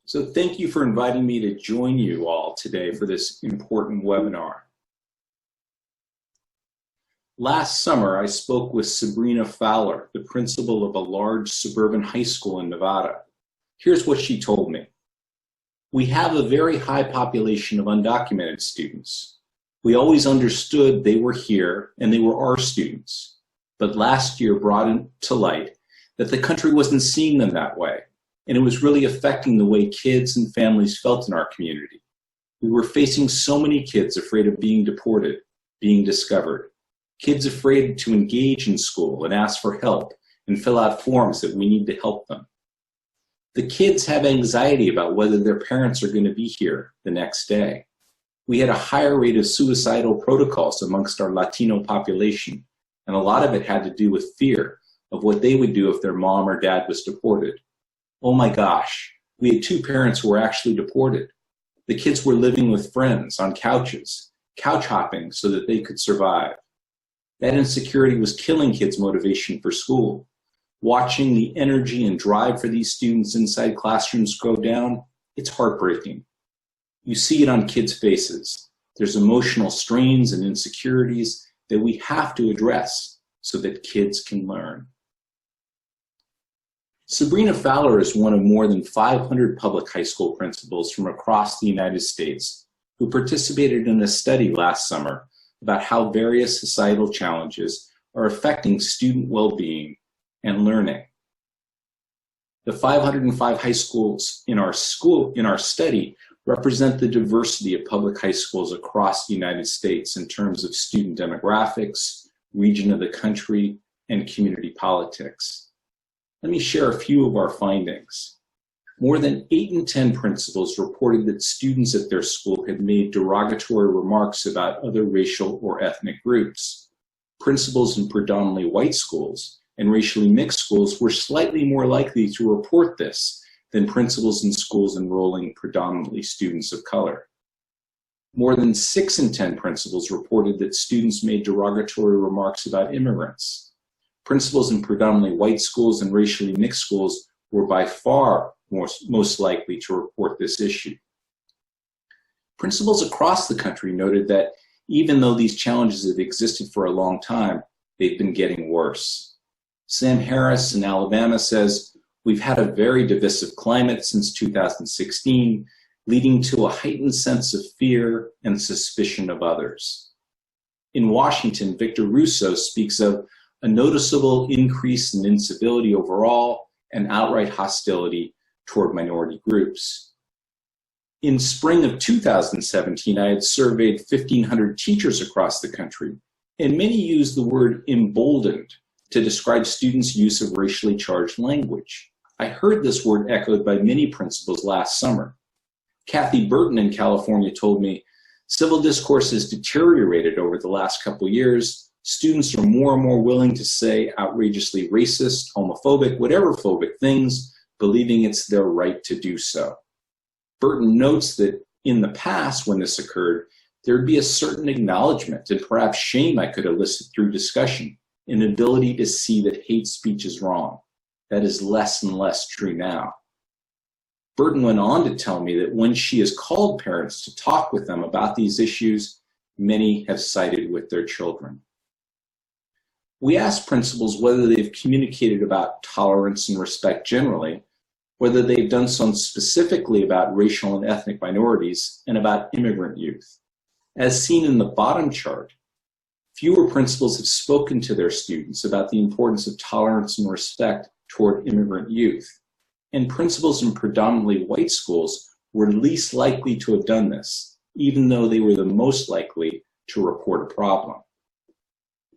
So thank you for inviting me to join you all today for this important webinar. Last summer, I spoke with Sabrina Fowler, the principal of a large suburban high school in Nevada. Here's what she told me. We have a very high population of undocumented students. We always understood they were here and they were our students. But last year brought to light that the country wasn't seeing them that way. And it was really affecting the way kids and families felt in our community. We were facing so many kids afraid of being deported, being discovered, kids afraid to engage in school and ask for help and fill out forms that we need to help them. The kids have anxiety about whether their parents are going to be here the next day. We had a higher rate of suicidal protocols amongst our Latino population, and a lot of it had to do with fear of what they would do if their mom or dad was deported. Oh my gosh, we had 2 parents who were actually deported. The kids were living with friends on couches, couch hopping so that they could survive. That insecurity was killing kids' motivation for school. Watching the energy and drive for these students inside classrooms go down, it's heartbreaking. You see it on kids' faces. There's emotional strains and insecurities that we have to address so that kids can learn. Sabrina Fowler is one of more than 500 public high school principals from across the United States who participated in a study last summer about how various societal challenges are affecting student well-being and learning. The 505 high schools in our study represent the diversity of public high schools across the United States in terms of student demographics, region of the country, and community politics. Let me share a few of our findings. More than 8 in 10 principals reported that students at their school had made derogatory remarks about other racial or ethnic groups. Principals in predominantly white schools and racially mixed schools were slightly more likely to report this than principals in schools enrolling predominantly students of color. More than 6 in 10 principals reported that students made derogatory remarks about immigrants. Principals in predominantly white schools and racially mixed schools were by far most likely to report this issue. Principals across the country noted that even though these challenges have existed for a long time, they've been getting worse. Sam Harris in Alabama says, "We've had a very divisive climate since 2016, leading to a heightened sense of fear and suspicion of others." In Washington, Victor Russo speaks of a noticeable increase in incivility overall and outright hostility toward minority groups. In spring of 2017, I had surveyed 1,500 teachers across the country, and many used the word emboldened to describe students' use of racially charged language. I heard this word echoed by many principals last summer. Kathy Burton in California told me, "Civil discourse has deteriorated over the last couple years. Students are more and more willing to say outrageously racist, homophobic, whatever phobic things, believing it's their right to do so." Burton notes that in the past, when this occurred, there would be a certain acknowledgement and perhaps shame I could elicit through discussion, an ability to see that hate speech is wrong. That is less and less true now. Burton went on to tell me that when she has called parents to talk with them about these issues, many have sided with their children. We asked principals whether they've communicated about tolerance and respect generally, whether they've done so specifically about racial and ethnic minorities, and about immigrant youth. As seen in the bottom chart, fewer principals have spoken to their students about the importance of tolerance and respect toward immigrant youth, and principals in predominantly white schools were least likely to have done this, even though they were the most likely to report a problem.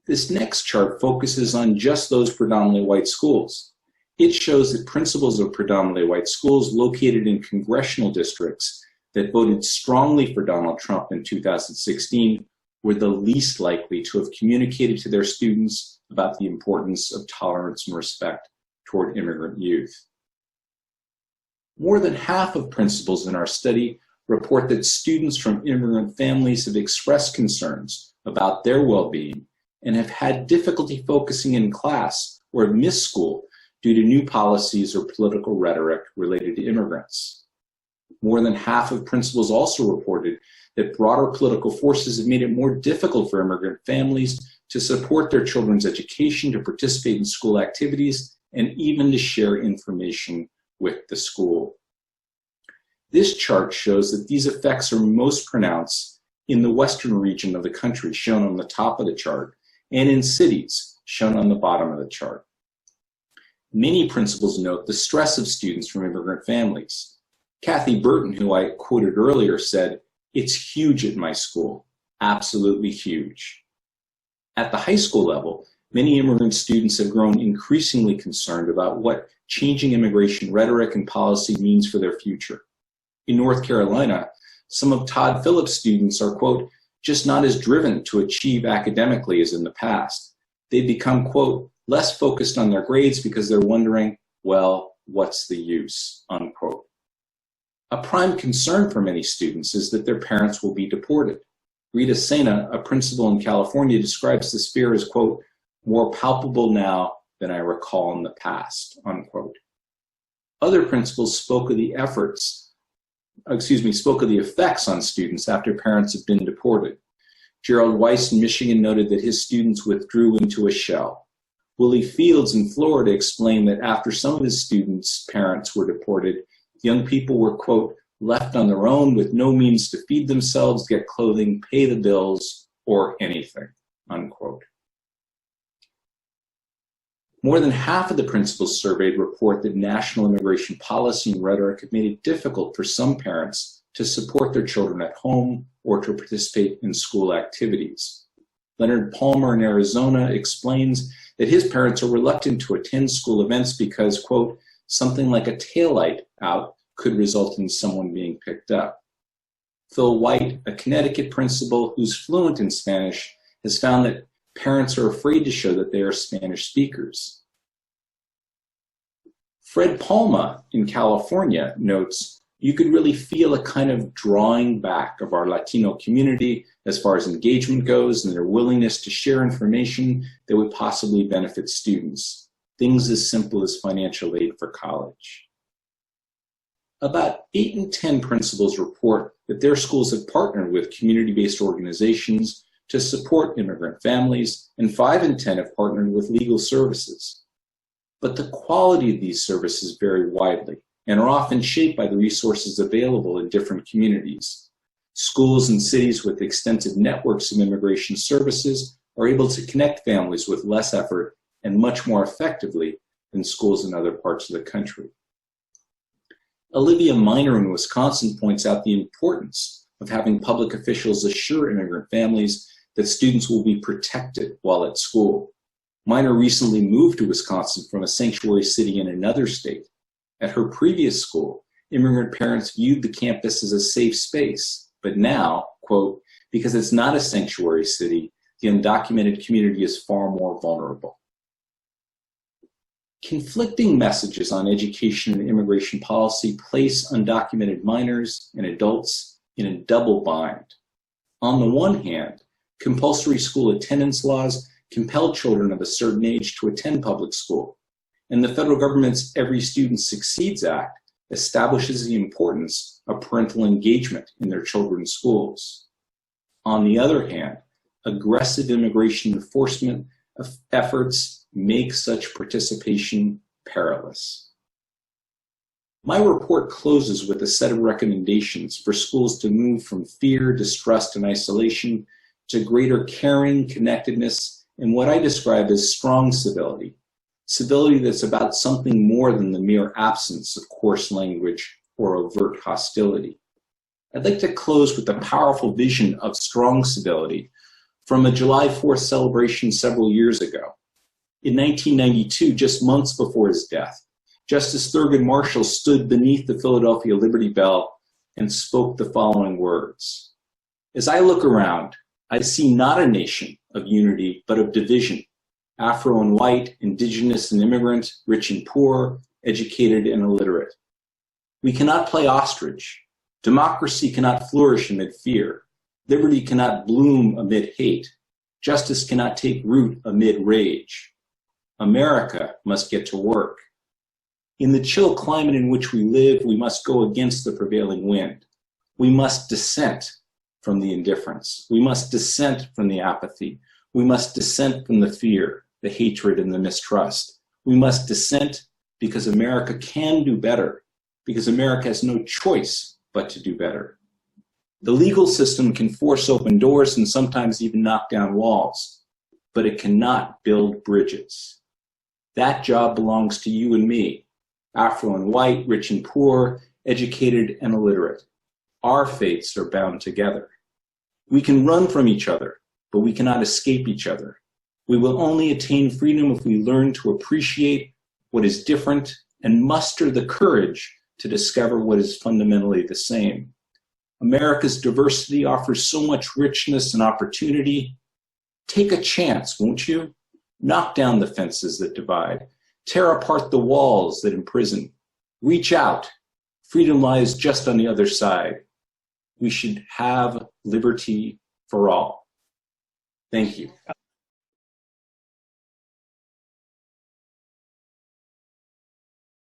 This next chart focuses on just those predominantly white schools. It shows that principals of predominantly white schools located in congressional districts that voted strongly for Donald Trump in 2016 were the least likely to have communicated to their students about the importance of tolerance and respect toward immigrant youth. More than half of principals in our study report that students from immigrant families have expressed concerns about their well-being and have had difficulty focusing in class or have missed school due to new policies or political rhetoric related to immigrants. More than half of principals also reported that broader political forces have made it more difficult for immigrant families to support their children's education, to participate in school activities, and even to share information with the school. This chart shows that these effects are most pronounced in the western region of the country, shown on the top of the chart, and in cities, shown on the bottom of the chart. Many principals note the stress of students from immigrant families. Kathy Burton, who I quoted earlier, said, "It's huge at my school, absolutely huge." At the high school level, many immigrant students have grown increasingly concerned about what changing immigration rhetoric and policy means for their future. In North Carolina, some of Todd Phillips' students are, quote, just not as driven to achieve academically as in the past. They've become, quote, less focused on their grades because they're wondering, well, what's the use, unquote. A prime concern for many students is that their parents will be deported. Rita Sena, a principal in California, describes this fear as, quote, more palpable now than I recall in the past, unquote. Other principals spoke of the effects on students after parents have been deported. Gerald Weiss in Michigan noted that his students withdrew into a shell. Willie Fields in Florida explained that after some of his students' parents were deported, young people were, quote, left on their own with no means to feed themselves, get clothing, pay the bills, or anything, unquote. More than half of the principals surveyed report that national immigration policy and rhetoric have made it difficult for some parents to support their children at home or to participate in school activities. Leonard Palmer in Arizona explains that his parents are reluctant to attend school events because, quote, something like a taillight out could result in someone being picked up. Phil White, a Connecticut principal who's fluent in Spanish, has found that parents are afraid to show that they are Spanish speakers. Fred Palma in California notes, you could really feel a kind of drawing back of our Latino community as far as engagement goes and their willingness to share information that would possibly benefit students. Things as simple as financial aid for college. About 8 in 10 principals report that their schools have partnered with community-based organizations to support immigrant families, and 5 in 10 have partnered with legal services. But the quality of these services vary widely and are often shaped by the resources available in different communities. Schools and cities with extensive networks of immigration services are able to connect families with less effort and much more effectively than schools in other parts of the country. Olivia Miner in Wisconsin points out the importance of having public officials assure immigrant families that students will be protected while at school. Miner recently moved to Wisconsin from a sanctuary city in another state. At her previous school, immigrant parents viewed the campus as a safe space, but now, quote, because it's not a sanctuary city, the undocumented community is far more vulnerable. Conflicting messages on education and immigration policy place undocumented minors and adults in a double bind. On the one hand, compulsory school attendance laws compel children of a certain age to attend public school, and the federal government's Every Student Succeeds Act establishes the importance of parental engagement in their children's schools. On the other hand, aggressive immigration enforcement efforts make such participation perilous. My report closes with a set of recommendations for schools to move from fear, distrust, and isolation to greater caring, connectedness, and what I describe as strong civility. Civility that's about something more than the mere absence of coarse language or overt hostility. I'd like to close with a powerful vision of strong civility from a July 4th celebration several years ago. In 1992, just months before his death, Justice Thurgood Marshall stood beneath the Philadelphia Liberty Bell and spoke the following words. As I look around, I see not a nation of unity, but of division, Afro and white, indigenous and immigrant, rich and poor, educated and illiterate. We cannot play ostrich. Democracy cannot flourish amid fear. Liberty cannot bloom amid hate. Justice cannot take root amid rage. America must get to work. In the chill climate in which we live, we must go against the prevailing wind. We must dissent from the indifference. We must dissent from the apathy. We must dissent from the fear, the hatred, and the mistrust. We must dissent because America can do better, because America has no choice but to do better. The legal system can force open doors and sometimes even knock down walls, but it cannot build bridges. That job belongs to you and me, Afro and white, rich and poor, educated and illiterate. Our fates are bound together. We can run from each other, but we cannot escape each other. We will only attain freedom if we learn to appreciate what is different and muster the courage to discover what is fundamentally the same. America's diversity offers so much richness and opportunity. Take a chance, won't you? Knock down the fences that divide. Tear apart the walls that imprison. Reach out. Freedom lies just on the other side. We should have liberty for all. Thank you.